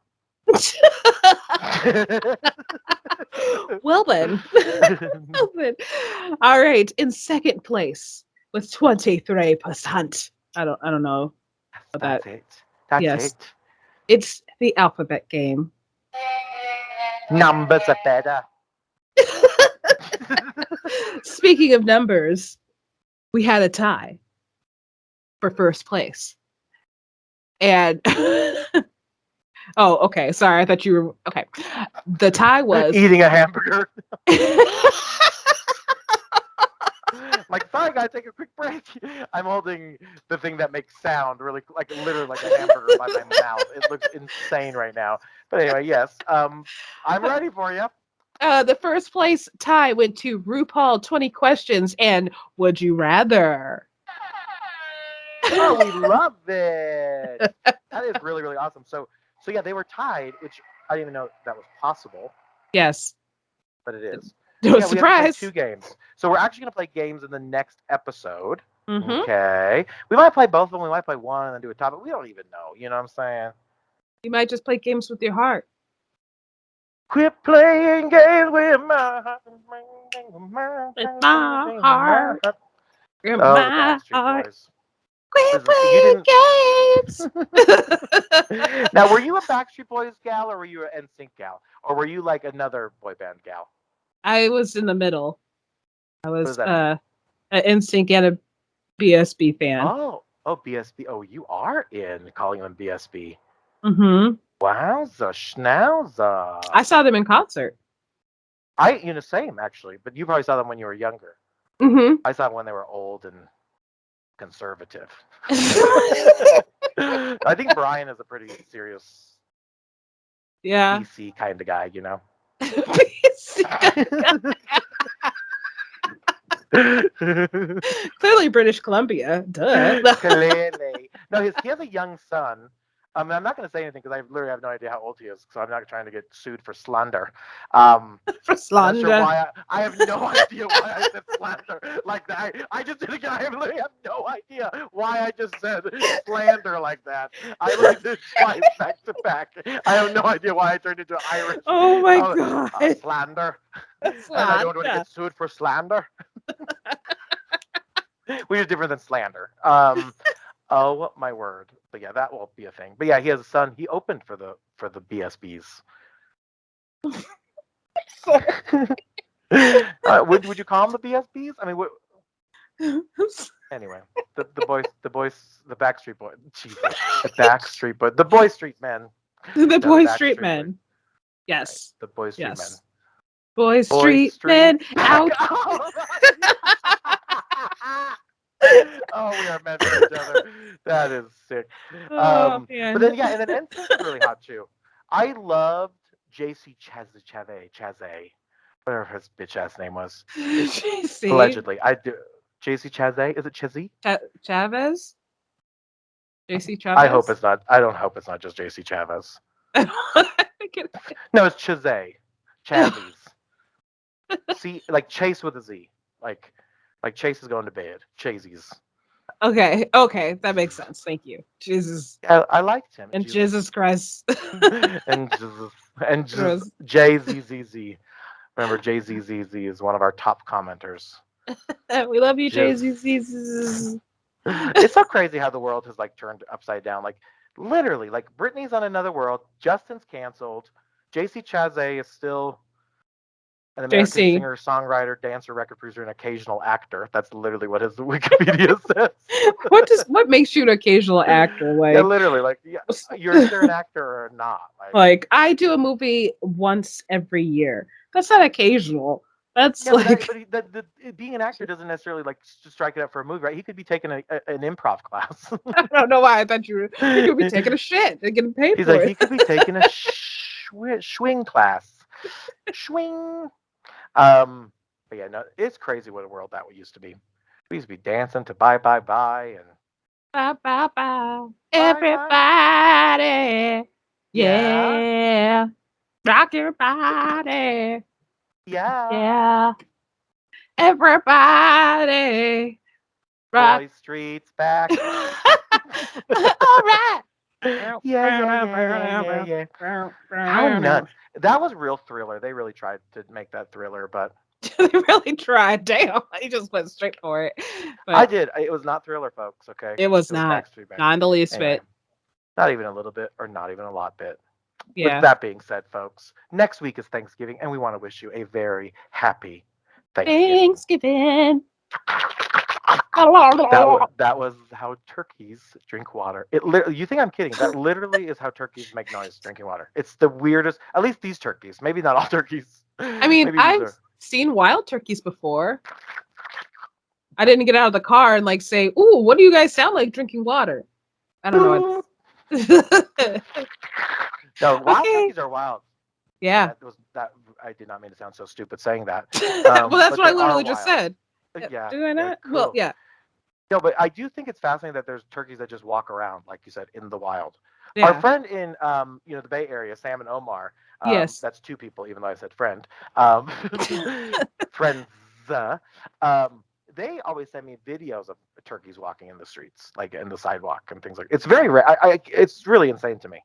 Well then. Well then. All right, in second place with 23%. I don't know about That's it. That's Yes. it. It's the alphabet game. Numbers are better. Speaking of numbers, we had a tie for first place. And oh, okay. Sorry, I thought you were okay. The tie was Eating a hamburger. Like, sorry guys, take a quick break. I'm holding the thing that makes sound really, like literally like a hamburger by my mouth. It looks insane right now. But anyway, yes. I'm ready for you. The first place tie went to RuPaul 20 questions and Would You Rather? Oh, we love it. That is really, really awesome. So yeah, they were tied, which I didn't even know that was possible, Yes. but it is. No Yeah, surprise. we have to play 2 games. So we're actually going to play games in the next episode. Mm-hmm. Okay. We might play both of them. We might play one and then do a topic. We don't even know. You know what I'm saying? You might just play games with your heart. Quit playing games with my heart. It's my heart. In Oh, the my Backstreet heart. Boys. We Listen, you play games. Now, were you a Backstreet Boys gal or were you an NSYNC gal? Or were you like another boy band gal? I was in the middle. I What does was that mean? an instinct and a BSB fan. Oh, BSB. Oh, you are in calling them BSB. Hmm. Wowza, schnauza. I saw them in concert. Same actually, but you probably saw them when you were younger. Hmm. I saw them when they were old and conservative. I think Brian is a pretty serious Yeah. BC kind of guy, you know. Clearly British Columbia. Duh. Clearly. No, he has a young son. I'm not going to say anything because I literally have no idea how old he is, so I'm not trying to get sued for slander. For I'm not sure slander. why. I have no idea why I said slander like that. I just did it again. I literally have no idea why I just said slander like that. I literally did it twice back to back. I have no idea why I turned into Irish. Oh my god. Slander. And I don't want to Slander. get sued for slander. Which is different than slander. Oh my word! But yeah, that won't be a thing. But yeah, he has a son. He opened for the BSBs. Would you call them the BSBs? I mean, anyway, the Backstreet Boys. Jesus, the Backstreet Boys, the Boy Street Men. The No, Boy Backstreet Street Boys. Men. Right, Yes. the Boy Street Men. Yes. Boy Boy Street Street Men out. Oh, we are meant for each other. That is sick. Oh But man. then yeah, and then NSYNC was really hot too. I loved JC Chazé, whatever his bitch ass name was. JC Allegedly, I do. JC Chazé, is it Chizzy? Chavez? JC I hope Chavez? it's not. I don't hope it's not just JC Chavez. No, it's Chazé, Chazzies. See, like Chase with a Z, like Chase is going to bed. Chazies. Okay, that makes sense. Thank you. Jesus. I liked him. And Jesus Christ. And Jesus and Gross. JZZZ. Remember, JZZZ is one of our top commenters. We love you, Jizz. JC. It's so crazy how the world has like turned upside down. Like literally, like Britney's on another world. Justin's canceled. JC Chazé is still an American JC. singer, songwriter, dancer, record producer, and occasional actor. That's literally what his Wikipedia says. What makes you an occasional actor? Like, Yeah, literally, like you're either an actor or not. like I do a movie once every year. That's not occasional. That's Yeah, like being an actor doesn't necessarily like strike it up for a movie, right? He could be taking an improv class. I don't know why I thought you would be taking a shit and getting paid He's for like, it. he could be taking a swing class. Swing. But yeah, no, it's crazy what a world that used to be. We used to be dancing to Bye Bye Bye and Bye bye bye, Bye Bye. everybody. Yeah. Yeah, rock your body. Yeah. Yeah, everybody. Rock. Boy Street's back. All right. Yeah. How nuts. That was real Thriller. They really tried to make that Thriller, but They really tried. Damn, he just went straight for it. But I did. It was not Thriller, folks, okay? it was not. Backstreet Band. Not in the least Anyway, bit. not even a little bit or not even a lot bit. Yeah. With that being said, folks, next week is Thanksgiving, and we want to wish you a very happy Thanksgiving. That was how turkeys drink water. You think I'm kidding? That literally is how turkeys make noise drinking water. It's the weirdest. At least these turkeys. Maybe not all turkeys. I mean, Maybe I've seen wild turkeys before. I didn't get out of the car and like say, "Ooh, what do you guys sound like drinking water?" I don't know. No, wild turkeys are wild. Yeah. That I did not mean to sound so stupid saying that. Well, that's what I literally just said. Yeah. Do I not? Cool. Well, yeah. No, but I do think it's fascinating that there's turkeys that just walk around, like you said, in the wild. Yeah. Our friend in the Bay Area, Sam and Omar. Yes. That's two people, even though I said friend. Friends. They always send me videos of turkeys walking in the streets, like in the sidewalk and things like. It's very rare. It's really insane to me.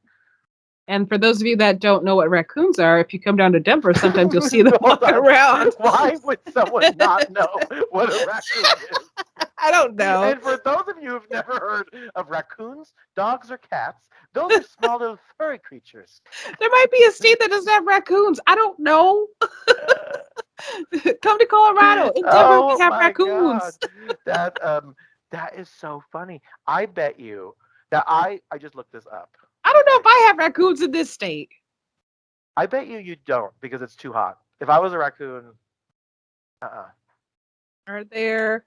And for those of you that don't know what raccoons are, if you come down to Denver, sometimes you'll see them walking around. Why would someone not know what a raccoon is? I don't know. And for those of you who've never heard of raccoons, dogs, or cats, those are small little furry creatures. There might be a state that doesn't have raccoons. I don't know. Come to Colorado. In Denver, we have raccoons. God. That is so funny. I bet you that I just looked this up. I don't know if I have raccoons in this state. I bet you don't because it's too hot. If I was a raccoon, Are there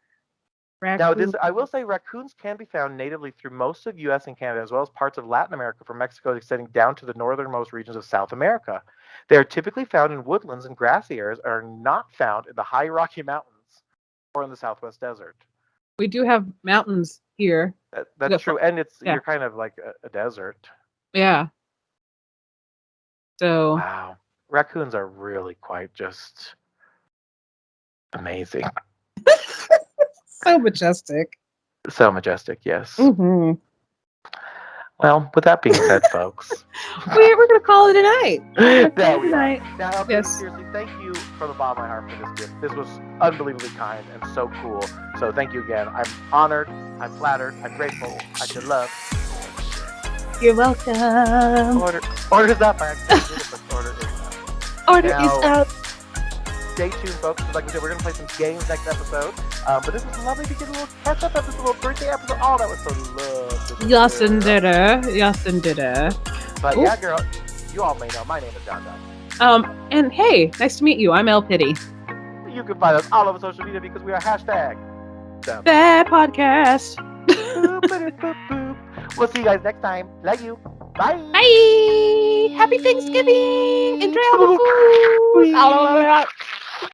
raccoons? Now, I will say raccoons can be found natively through most of U.S. and Canada, as well as parts of Latin America, from Mexico extending down to the northernmost regions of South America. They are typically found in woodlands and grassy areas, and are not found in the high Rocky Mountains or in the Southwest desert. We do have mountains here. That's true, and you're kind of like a desert. Yeah. So. Wow, raccoons are really quite just amazing. So majestic. So majestic, yes. Mm-hmm. Well, with that being said, folks, we're going to call it a night. Now, yes. seriously, thank you from the bottom of my heart for this gift. This was unbelievably kind and so cool. So thank you again. I'm honored. I'm flattered. I'm grateful. I should love. You're welcome. Order's up. I actually did it, but order is up. Order is up. Stay tuned, folks. Like we said, we're going to play some games next episode. But this was lovely to get a little catch-up episode, a little birthday episode. Oh, that was so lovely. Yes, indeed. But yeah, girl, you all may know my name is Jon Jon. And hey, nice to meet you. I'm LPiddy. You can find us all over social media because we are hashtag Bad Podcast. We'll see you guys next time. Love you. Bye. Bye. Happy Thanksgiving. Enjoy all the food.